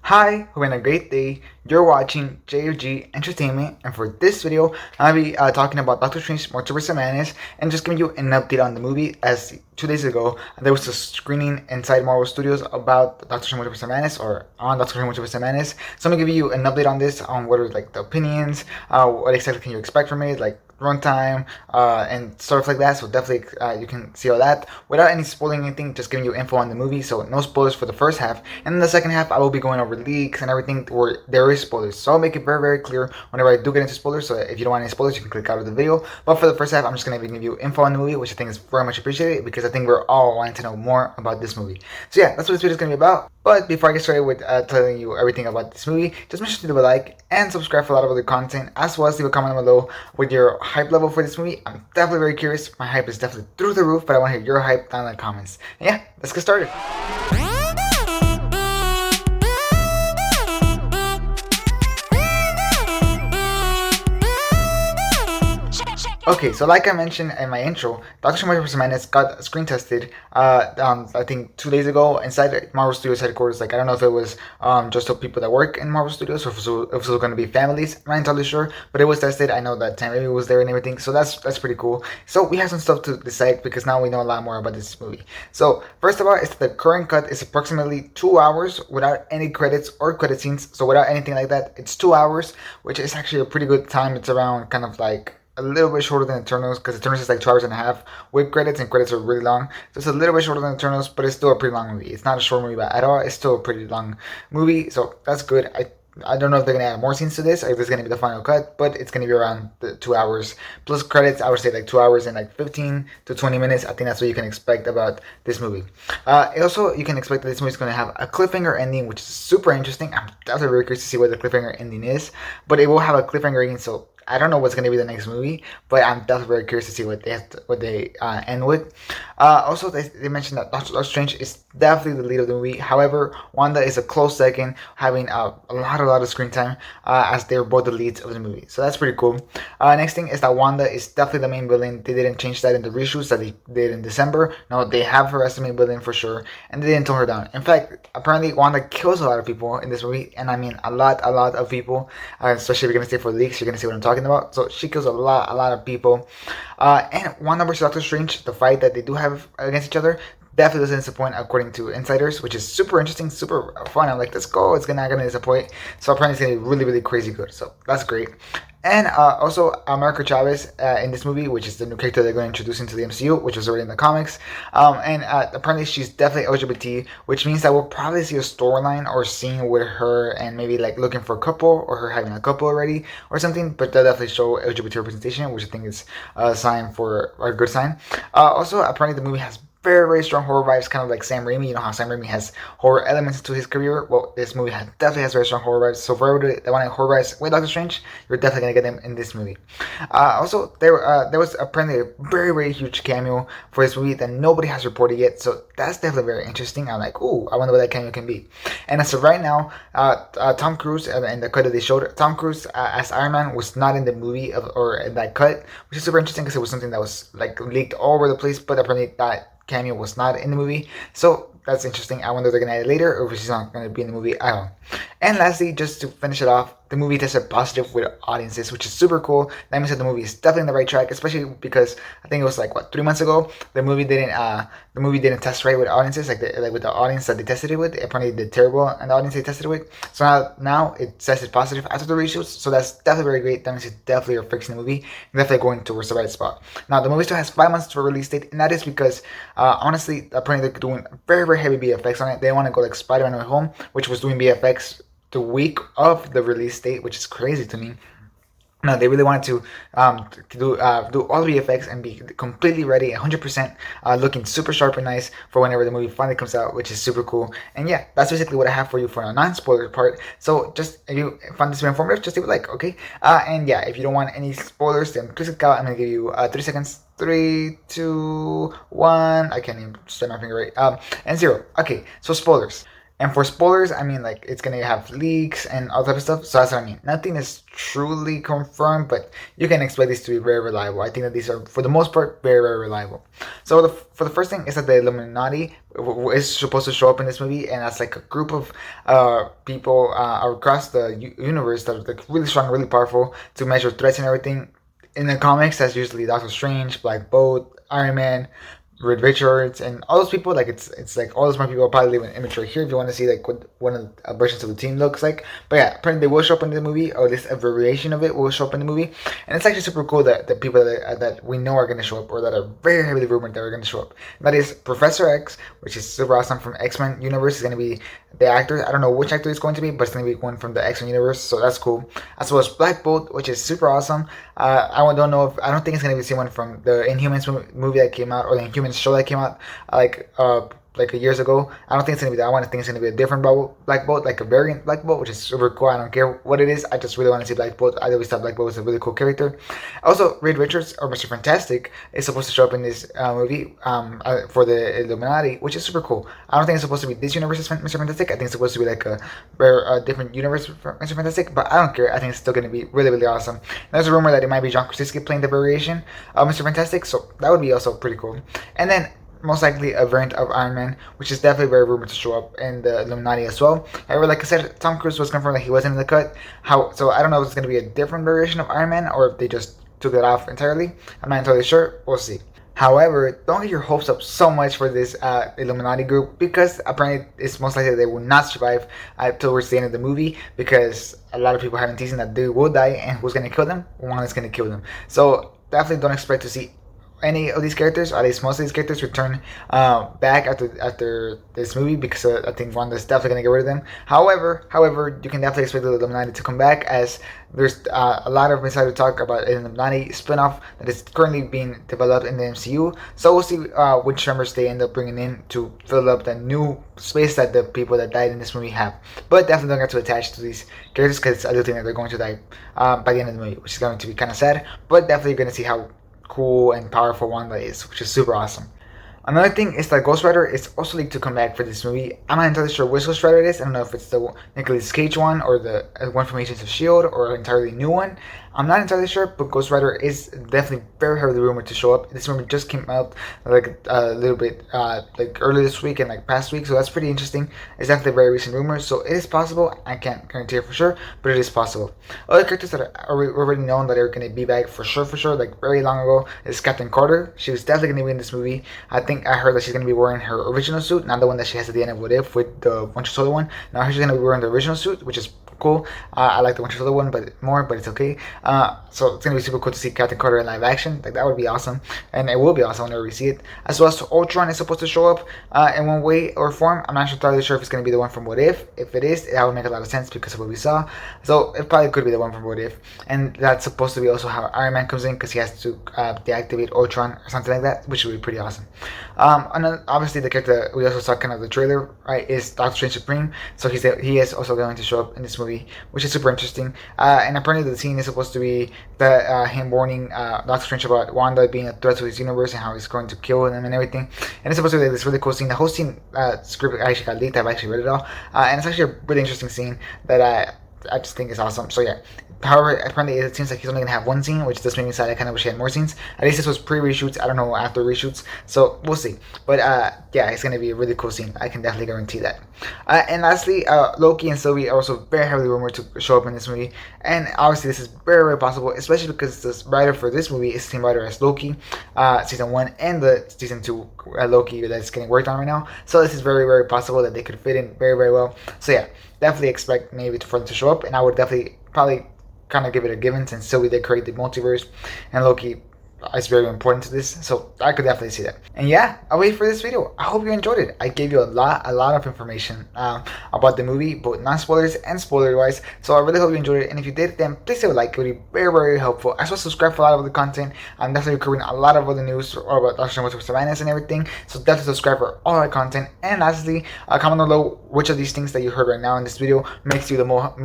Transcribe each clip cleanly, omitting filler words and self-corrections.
Hi, hope you're having a great day. You're watching JFG Entertainment, and for this video, I'll be talking about Doctor Strange Multiverse of Madness and just giving you an update on the movie. As 2 days ago, there was a screening inside Marvel Studios about Doctor Strange Multiverse of Madness, or on Doctor Strange Multiverse of Madness. So I'm gonna give you an update on this, on what are like the opinions, what exactly can you expect from it, like runtime, and stuff like that. So definitely you can see all that without any spoiling anything, just giving you info on the movie. So no spoilers for the first half, and in the second half I will be going over leaks and everything where there is spoilers. So I'll make it very clear whenever I do get into spoilers. So if you don't want any spoilers, you can click out of the video. But for the first half, I'm just gonna be giving you info on the movie, which I think is very much appreciated because I think we're all wanting to know more about this movie. So yeah, that's what this video is gonna be about. But before I get started with telling you everything about this movie, just make sure to leave a like and subscribe for a lot of other content, as well as leave a comment down below with your hype level for this movie. I'm definitely very curious. My hype is definitely through the roof, but I want to hear your hype down in the comments. And yeah, let's get started. Okay, so like I mentioned in my intro, Doctor Strange Multiverse of Madness got screen tested, I think 2 days ago inside Marvel Studios headquarters. Like, I don't know if it was just the people that work in Marvel Studios, or if it was going to be families. I'm not entirely sure, but it was tested. I know that Sam Raimi was there and everything, so that's pretty cool. So we have some stuff to decide because now we know a lot more about this movie. So first of all, it's the current cut is approximately 2 hours without any credits or credit scenes. So without anything like that, it's 2 hours, which is actually a pretty good time. It's around kind of like a little bit shorter than Eternals, because Eternals is like 2 hours and a half with credits, and credits are really long. So it's a little bit shorter than Eternals, but it's still a pretty long movie. It's not a short movie at all. It's still a pretty long movie, so that's good. I don't know if they're gonna add more scenes to this, or if it's gonna be the final cut, but it's gonna be around the 2 hours plus credits. I would say like 2 hours and like 15 to 20 minutes. I think that's what you can expect about this movie. Also, you can expect that this movie is gonna have a cliffhanger ending, which is super interesting. I'm definitely very curious to see what the cliffhanger ending is, but it will have a cliffhanger ending, so I don't know what's going to be the next movie, but I'm definitely very curious to see what they end with. Also, they mentioned that Doctor Strange is definitely the lead of the movie. However, Wanda is a close second, having a lot of screen time, as they're both the leads of the movie. So that's pretty cool. Next thing is that Wanda is definitely the main villain. They didn't change that in the reshoots that they did in December. No, they have her as the main villain for sure, and they didn't tone her down. In fact, apparently Wanda kills a lot of people in this movie, and I mean a lot of people. Especially if you're gonna stay for leaks, you're gonna see what I'm talking about. So she kills a lot of people. And Wanda versus Doctor Strange, the fight that they do have against each other, definitely doesn't disappoint according to insiders, which is super interesting, super fun. I'm like, let's go. It's not gonna disappoint. So apparently it's gonna be really crazy good. So that's great. And also America Chavez in this movie, which is the new character they're going to introduce into the MCU, which was already in the comics. And apparently she's definitely LGBT, which means that we'll probably see a storyline or scene with her and maybe like looking for a couple, or her having a couple already or something. But they'll definitely show LGBT representation, which I think is a sign for a good sign. Also, apparently the movie has very strong horror vibes, kind of like Sam Raimi. You know how Sam Raimi has horror elements to his career? Well, this movie definitely has very strong horror vibes. So for everybody that wanted horror vibes with Doctor Strange, you're definitely gonna get them in this movie. Also, there was apparently a very huge cameo for this movie that nobody has reported yet. So that's definitely very interesting. I'm like, ooh, I wonder what that cameo can be. And as of right now, Tom Cruise, in the cut that they showed, Tom Cruise as Iron Man was not in the movie or in that cut, which is super interesting because it was something that was like leaked all over the place. But apparently that cameo was not in the movie, so that's interesting. I wonder if they're gonna add it later, or if she's not gonna be in the movie. I don't know. And lastly, just to finish it off, the movie tested positive with audiences, which is super cool. That means that the movie is definitely on the right track, especially because I think it was like 3 months ago the movie didn't test right with audiences, like with the audience that they tested it with. Apparently it did terrible, and the audience they tested it with. So now it tested positive after the reshoots, so that's definitely very great. That means it definitely are fixing the movie and definitely going towards the right spot. Now the movie still has 5 months to release date, and that is because honestly, apparently they're doing very heavy BFX on it. They want to go like Spider-Man No Way Home, which was doing BFX the week of the release date, which is crazy to me. No, they really wanted to do all the VFX and be completely ready, 100%, looking super sharp and nice for whenever the movie finally comes out, which is super cool. And yeah, that's basically what I have for you for a non-spoiler part. So just if you find this very informative, just leave a like, okay? And yeah, if you don't want any spoilers, then please click out. I'm gonna give you 3 seconds. 3, 2, 1. I can't even set my finger right. And 0. Okay, so spoilers. And for spoilers, I mean, like, it's gonna have leaks and all type of stuff. So that's what I mean. Nothing is truly confirmed, but you can expect these to be very reliable. I think that these are, for the most part, very, very reliable. So for the first thing is that the Illuminati is supposed to show up in this movie, and that's like a group of people across the universe that are like really strong, really powerful to measure threats and everything. In the comics, that's usually Doctor Strange, Black Bolt, Iron Man, Reed Richards, and all those people. Like it's like all those more people are probably leaving an image right here if you want to see like what one of the versions of the team looks like. But yeah, apparently they will show up in the movie, or at least a variation of it will show up in the movie, and it's actually super cool that the people that we know are going to show up, or that are very heavily rumored that are going to show up. And that is Professor X, which is super awesome from X-Men universe. Is going to be the actor. I don't know which actor it's going to be, but it's going to be one from the X-Men universe, so that's cool. As well as Black Bolt, which is super awesome. I don't think it's going to be someone from the Inhumans movie that came out, or the Inhumans show that came out like years ago. I don't think it's gonna be that one. I think it's gonna be a different Black Bolt, like a variant Black Bolt, which is super cool. I don't care what it is. I just really want to see Black Bolt. I always thought Black Bolt was a really cool character. Also, Reed Richards, or Mr. Fantastic, is supposed to show up in this movie for the Illuminati, which is super cool. I don't think it's supposed to be this universe's Mr. Fantastic. I think it's supposed to be like a different universe for Mr. Fantastic, but I don't care. I think it's still gonna be really, really awesome. And there's a rumor that it might be John Krasinski playing the variation of Mr. Fantastic, so that would be also pretty cool. And then most likely a variant of Iron Man, which is definitely very rumored to show up in the Illuminati as well. However, like I said, Tom Cruise was confirmed that he wasn't in the cut. So I don't know if it's going to be a different variation of Iron Man, or if they just took it off entirely. I'm not entirely sure. We'll see. However, don't get your hopes up so much for this Illuminati group, because apparently it's most likely they will not survive towards the end of the movie, because a lot of people have been teasing that they will die, and who's going to kill them? One is going to kill them. So definitely don't expect to see any of these characters, or at least most of these characters, return back after this movie, because I think Wanda's definitely gonna get rid of them. However, you can definitely expect the Illuminati to come back, as there's a lot of insider talk about an Illuminati spinoff that is currently being developed in the MCU. So we'll see which members they end up bringing in to fill up the new space that the people that died in this movie have. But definitely don't get too attached to these characters, because I do think that they're going to die by the end of the movie, which is going to be kind of sad. But definitely you're going to see how cool and powerful Wanda is, which is super awesome. Another thing is that Ghost Rider is also leaked to come back for this movie. I'm not entirely sure which Ghost Rider it is. I don't know if it's the Nicolas Cage one, or the one from Agents of S.H.I.E.L.D., or an entirely new one. I'm not entirely sure, but Ghost Rider is definitely very heavily rumored to show up. This rumor just came out like a little bit like early this week and like past week, so that's pretty interesting. It's definitely a very recent rumor, so it is possible. I can't guarantee it for sure, but it is possible. Other characters that are already known that are going to be back for sure, like very long ago, is Captain Carter. She was definitely going to be in this movie. I think I heard that she's going to be wearing her original suit, not the one that she has at the end of What If with the Winter Soldier one. Now she's going to be wearing the original suit, which is cool. I like the Winter Soldier one but it's okay. So it's gonna be super cool to see Captain Carter in live action. Like, that would be awesome, and it will be awesome whenever we see it. As well as Ultron is supposed to show up in one way or form. I'm not entirely sure if it's gonna be the one from What If. If it is, that would make a lot of sense because of what we saw. So it probably could be the one from What If, and that's supposed to be also how Iron Man comes in, because he has to deactivate Ultron or something like that, which would be pretty awesome. And then obviously the character that we also saw kind of the trailer, right, is Doctor Strange Supreme. So he is also going to show up in this movie, which is super interesting. And apparently the scene is supposed to be him warning Doctor Strange about Wanda being a threat to his universe and how he's going to kill them and everything. And it's supposed to be like this really cool scene. The whole scene script actually got leaked. I've actually read it all, and it's actually a really interesting scene that I just think is awesome. So yeah. However, apparently it seems like he's only going to have one scene, which does make me sad. I kind of wish he had more scenes. At least this was pre-reshoots. I don't know, after reshoots. So we'll see. But yeah, it's going to be a really cool scene. I can definitely guarantee that. And lastly, Loki and Sylvie are also very heavily rumored to show up in this movie. And obviously this is very, very possible, especially because the writer for this movie is the same writer as Loki, season 1 and the season 2 Loki that's getting worked on right now. So this is very, very possible that they could fit in very, very well. So yeah, definitely expect maybe for them to show up. And I would definitely probably kind of give it a given, since Sylvie did create the multiverse and Loki is very important to this, so I could definitely see that. And yeah, I'll wait for this video. I hope you enjoyed it. I gave you a lot of information about the movie, both non-spoilers and spoiler-wise, so I really hope you enjoyed it. And if you did, then please leave a like. It would be very, very helpful. As well, subscribe for a lot of the content. I'm definitely covering a lot of other news about Strange Multiverse of Madness and everything, so definitely subscribe for all our content. And lastly, comment down below which of these things that you heard right now in this video makes you the most,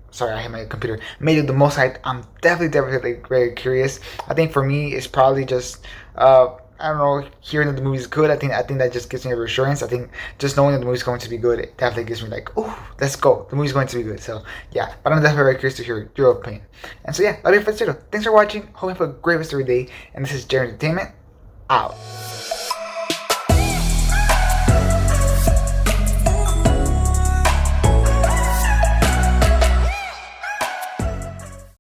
sorry, I hit my computer, made you the most hyped. I'm definitely very curious. I think for me, it's probably just I I don't know, hearing that the movie's good, I think that just gives me a reassurance. I think just knowing that the movie's going to be good, it definitely gives me like, oh, let's go. The movie's going to be good. So yeah, but I'm definitely very curious to hear your opinion. And so yeah, that'll be it for this video. Thanks for watching. Hope you have a great rest of your day. And this is Jerry Entertainment out.